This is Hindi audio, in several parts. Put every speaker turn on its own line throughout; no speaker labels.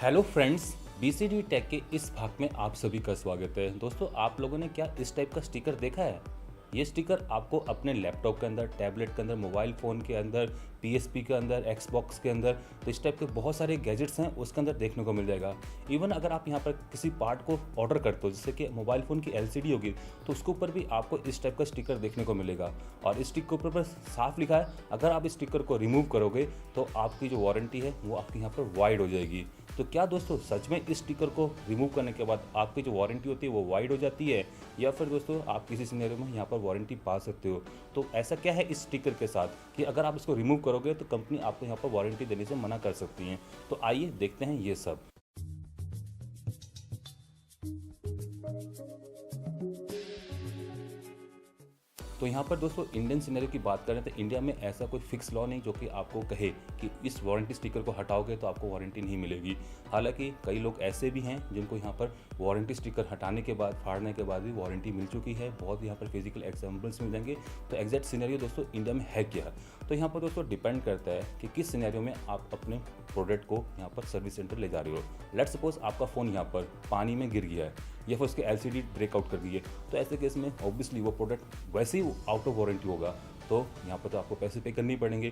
हेलो फ्रेंड्स, बीसीडी टेक के इस भाग में आप सभी का स्वागत है। दोस्तों, आप लोगों ने क्या इस टाइप का स्टिकर देखा है? ये स्टिकर आपको अपने लैपटॉप के अंदर, टैबलेट के अंदर, मोबाइल फ़ोन के अंदर, पीएसपी के अंदर, एक्सबॉक्स के अंदर, तो इस टाइप के बहुत सारे गैजेट्स हैं उसके अंदर देखने को मिल जाएगा। इवन अगर आप यहाँ पर किसी पार्ट को ऑर्डर करते हो, जैसे कि मोबाइल फ़ोन की एलसीडी होगी, तो उसके ऊपर भी आपको इस टाइप का स्टिकर देखने को मिलेगा। और इस स्टिक के ऊपर पर साफ लिखा है, अगर आप इस स्टिकर को रिमूव करोगे तो आपकी जो वारंटी है वो आपकी यहाँ पर वाइड हो जाएगी। तो क्या दोस्तों सच में इस स्टिकर को रिमूव करने के बाद आपकी जो वारंटी होती है वो वाइड हो जाती है, या फिर दोस्तों आप किसी सिनेरियो में यहाँ पर वारंटी पा सकते हो? तो ऐसा क्या है इस स्टिकर के साथ कि अगर आप इसको रिमूव करोगे तो कंपनी आपको यहाँ पर वारंटी देने से मना कर सकती है? तो आइए देखते हैं ये सब। तो यहाँ पर दोस्तों इंडियन सिनेरियो की बात करें तो इंडिया में ऐसा कोई फिक्स लॉ नहीं जो कि आपको कहे कि इस वारंटी स्टिकर को हटाओगे तो आपको वारंटी नहीं मिलेगी। हालांकि कई लोग ऐसे भी हैं जिनको यहाँ पर वारंटी स्टिकर हटाने के बाद, फाड़ने के बाद भी वारंटी मिल चुकी है। बहुत यहाँ पर फिजिकल एग्जाम्पल्स मिल जाएंगे। तो एग्जैक्ट सिनेरियो दोस्तों इंडिया में है क्या? तो यहाँ पर दोस्तों डिपेंड करता है कि किस सिनेरियो में आप अपने प्रोडक्ट को यहाँ पर सर्विस सेंटर ले जा रहे हो। लेट सपोज आपका फ़ोन यहाँ पर पानी में गिर गया है या फिर उसके एलसीडी ब्रेकआउट कर दी है, तो ऐसे केस में ऑब्वियसली वो प्रोडक्ट वैसे ही आउट ऑफ वारंटी होगा, तो यहाँ पर तो आपको पैसे पे करने ही पड़ेंगे।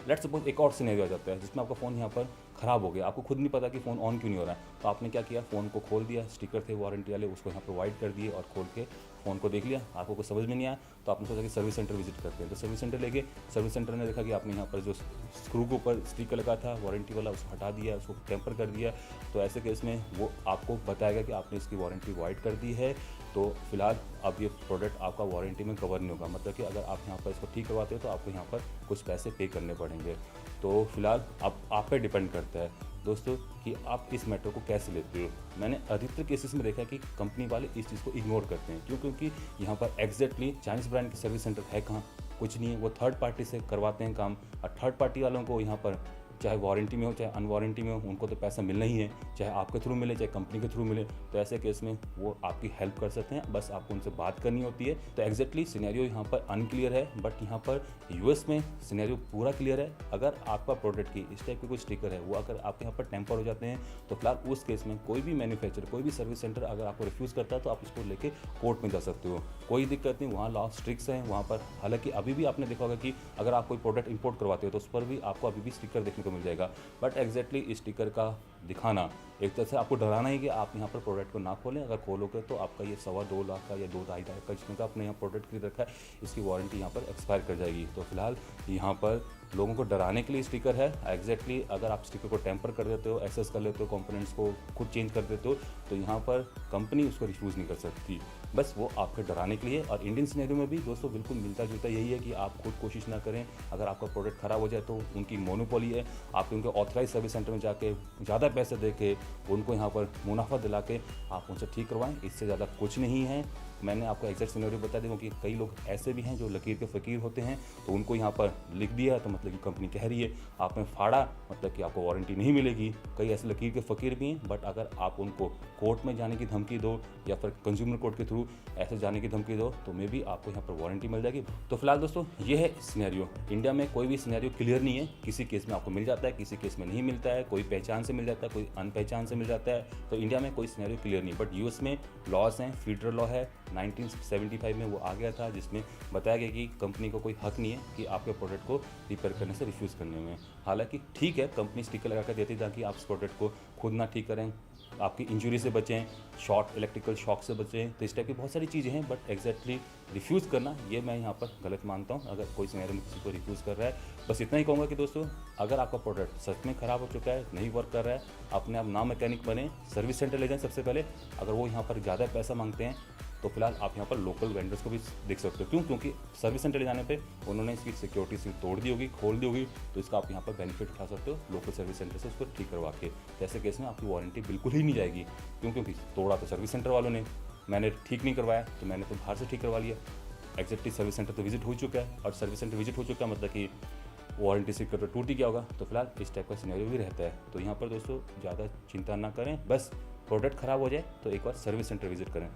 लेट्स सपोज एक और सिनेरियो आ जाता है जिसमें आपका फ़ोन यहाँ पर ख़राब हो गया, आपको खुद नहीं पता कि फ़ोन ऑन क्यों नहीं हो रहा है। तो आपने क्या किया, फ़ोन को खोल दिया, स्टिकर थे वारंटी वाले उसको यहाँ प्रोवाइड कर दिए और खोल के फ़ोन को देख लिया, आपको कुछ समझ में नहीं आया तो आपने सोचा कि सर्विस सेंटर विजिट करते हैं। तो सर्विस सेंटर ले गए, सर्विस सेंटर ने देखा कि आपने यहाँ पर जो स्क्रू के ऊपर स्टिकर लगा था वारंटी वाला उसको हटा दिया, उसको टेम्पर कर दिया। तो ऐसे केस में वो आपको बताएगा कि आपने इसकी वारंटी वाइड कर दी है, तो फिलहाल अब ये प्रोडक्ट आपका वारंटी में कवर नहीं होगा। मतलब कि अगर आप यहाँ पर इसको ठीक करवाते हो तो आपको यहाँ पर कुछ पैसे पे करने पड़ेंगे। तो फिलहाल अब आप पे डिपेंड करता है दोस्तों कि आप इस मैटर को कैसे लेते हो। मैंने अधिकतर केसेस में देखा है कि कंपनी वाले इस चीज़ को इग्नोर करते हैं। क्यों? क्योंकि यहाँ पर एग्जैक्टली चाइनीज़ ब्रांड की सर्विस सेंटर है कहाँ? कुछ नहीं है। वो थर्ड पार्टी से करवाते हैं काम, और थर्ड पार्टी वालों को यहाँ पर चाहे वारंटी में हो चाहे अनवारंटी में हो, उनको तो पैसा मिलना ही है, चाहे आपके थ्रू मिले चाहे कंपनी के थ्रू मिले। तो ऐसे केस में वो आपकी हेल्प कर सकते हैं, बस आपको उनसे बात करनी होती है। तो एग्जैक्टली सिनेरियो यहाँ पर अनक्लियर है, बट यहाँ पर यूएस में सिनेरियो पूरा क्लियर है। अगर आपका प्रोडक्ट की इस टाइप के कोई स्टिकर है वो अगर आपके यहाँ पर टेम्पर हो जाते हैं तो फिलहाल उस केस में कोई भी मैन्युफैक्चरर, कोई भी सर्विस सेंटर अगर आपको रिफ्यूज़ करता है तो आप उसको लेके कोर्ट में जा सकते हो, कोई दिक्कत नहीं। वहाँ लॉ स्ट्रिक्स हैं वहाँ पर। हालांकि अभी भी आपने देखा होगा कि अगर आप कोई प्रोडक्ट इंपोर्ट करवाते हो तो उस पर भी आपको अभी भी स्टिकर देखने को मिल जाएगा। बट एग्जैक्टली इस स्टिकर का दिखाना एक तरह से आपको डराना है कि आप यहाँ पर प्रोडक्ट को ना खोलें। अगर खोलोगे तो आपका ये 2.25 लाख का या 2-2.5 लाख का जितने का आपने यहाँ प्रोडक्ट खरीद रखा है, इसकी वारंटी यहाँ पर एक्सपायर कर जाएगी। तो फिलहाल यहाँ पर लोगों को डराने के लिए स्टिकर है। एग्जैक्टली अगर आप स्टिकर को टेम्पर कर देते हो, एसेस कर लेते हो, कंपोनेंट्स को खुद चेंज कर देते हो, तो यहाँ पर कंपनी उसको रिफ्यूज़ नहीं कर सकती। बस वो आपके डराने के लिए। और इंडियन सिनेरियो में भी दोस्तों बिल्कुल मिलता जुलता यही है कि आप खुद कोशिश ना करें। अगर आपका प्रोडक्ट ख़राब हो जाए तो उनकी मोनोपोली है, आप उनके ऑथराइज सर्विस सेंटर में जाके ज़्यादा पैसे दे के उनको यहाँ पर मुनाफा दिला के आप उनसे ठीक करवाएं, इससे ज़्यादा कुछ नहीं है। मैंने आपको एग्जैक्ट सिनेरियो बता दूँ कि कई लोग ऐसे भी हैं जो लकीर के फ़कीर होते हैं, तो उनको यहाँ पर लिख दिया तो मतलब कि कंपनी कह रही है, आपने फाड़ा मतलब कि आपको वारंटी नहीं मिलेगी। कई ऐसे लकीर के फ़कीर भी हैं, बट अगर आप उनको कोर्ट में जाने की धमकी दो या फिर कंज्यूमर कोर्ट के थ्रू ऐसे जाने की धमकी दो तो मे भी आपको यहाँ पर वारंटी मिल जाएगी। तो फिलहाल दोस्तों ये है सिनेरियो। इंडिया में कोई भी सिनेरियो क्लियर नहीं है, किसी केस में आपको मिल जाता है, किसी केस में नहीं मिलता है, कोई पहचान से मिल जाता है, कोई अनपहचान से मिल जाता है। तो इंडिया में कोई सिनेरियो क्लियर नहीं। बट यूएस में लॉज हैं, फेडरल लॉ है, 1975 में वो आ गया था जिसमें बताया गया कि कंपनी को कोई हक नहीं है कि आपके प्रोडक्ट को रिपेयर करने से रिफ्यूज़ करने में। हालांकि ठीक है, कंपनी स्टिकर लगा कर देती है ताकि आप इस प्रोडक्ट को खुद ना ठीक करें, आपकी इंजरी से बचें, शॉर्ट इलेक्ट्रिकल शॉक से बचें। तो इस टाइप की बहुत सारी चीज़ें हैं, बट एग्जैक्टली रिफ्यूज़ करना ये मैं यहाँ पर गलत मानता हूँ। अगर कोई सिनेरियो में किसी को रिफ्यूज़ कर रहा है, बस इतना ही कहूँगा कि दोस्तों अगर आपका प्रोडक्ट सच में ख़राब हो चुका है, नहीं वर्क कर रहा है, अपने आप ना मैकेनिक बने, सर्विस सेंटर ले जाएं सबसे पहले। अगर वो यहाँ पर ज़्यादा पैसा मांगते हैं तो फिलहाल आप यहाँ पर लोकल वेंडर्स को भी देख सकते हो। क्यों? क्योंकि सर्विस सेंटर ले जाने पे उन्होंने इसकी सिक्योरिटी सील तोड़ दी होगी, खोल दी होगी, तो इसका आप यहाँ पर बेनिफिट उठा सकते हो लोकल सर्विस सेंटर से उसको ठीक करवा के। तो ऐसे केस में आपकी वारंटी बिल्कुल ही नहीं जाएगी। क्यों? क्योंकि तोड़ा तो सर्विस सेंटर वालों ने, मैंने ठीक नहीं करवाया तो मैंने तो बाहर से ठीक करवा लिया। एग्जैक्टली सर्विस सेंटर तो विजिट हो चुका है, और सर्विस सेंटर विजिट हो चुका है मतलब कि वारंटी सिक्योर तो टूट ही गया होगा। तो फिलहाल इस टाइप का सिनेरियो भी रहता है। तो यहाँ पर दोस्तों ज़्यादा चिंता ना करें, बस प्रोडक्ट ख़राब हो जाए तो एक बार सर्विस सेंटर विजिट करें,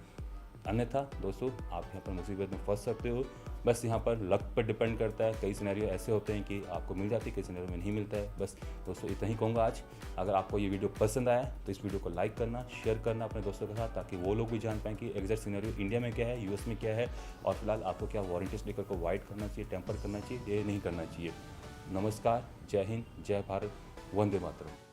अन्यथा दोस्तों आप यहाँ पर मुसीबत में फंस सकते हो। बस यहाँ पर लक पर डिपेंड करता है। कई सिनेरियो ऐसे होते हैं कि आपको मिल जाती है, कई सिनेरियो में नहीं मिलता है। बस दोस्तों इतना ही कहूँगा आज। अगर आपको ये वीडियो पसंद आया तो इस वीडियो को लाइक करना, शेयर करना अपने दोस्तों के साथ, ताकि वो लोग भी जान पाएँ कि एग्जैक्ट सिनेरियो इंडिया में क्या है, यूएस में क्या है, और फिलहाल आपको क्या वारंटी स्टिकर को वाइड करना चाहिए, टेम्पर करना चाहिए, ये नहीं करना चाहिए। नमस्कार, जय हिंद, जय भारत, वंदे मातरम।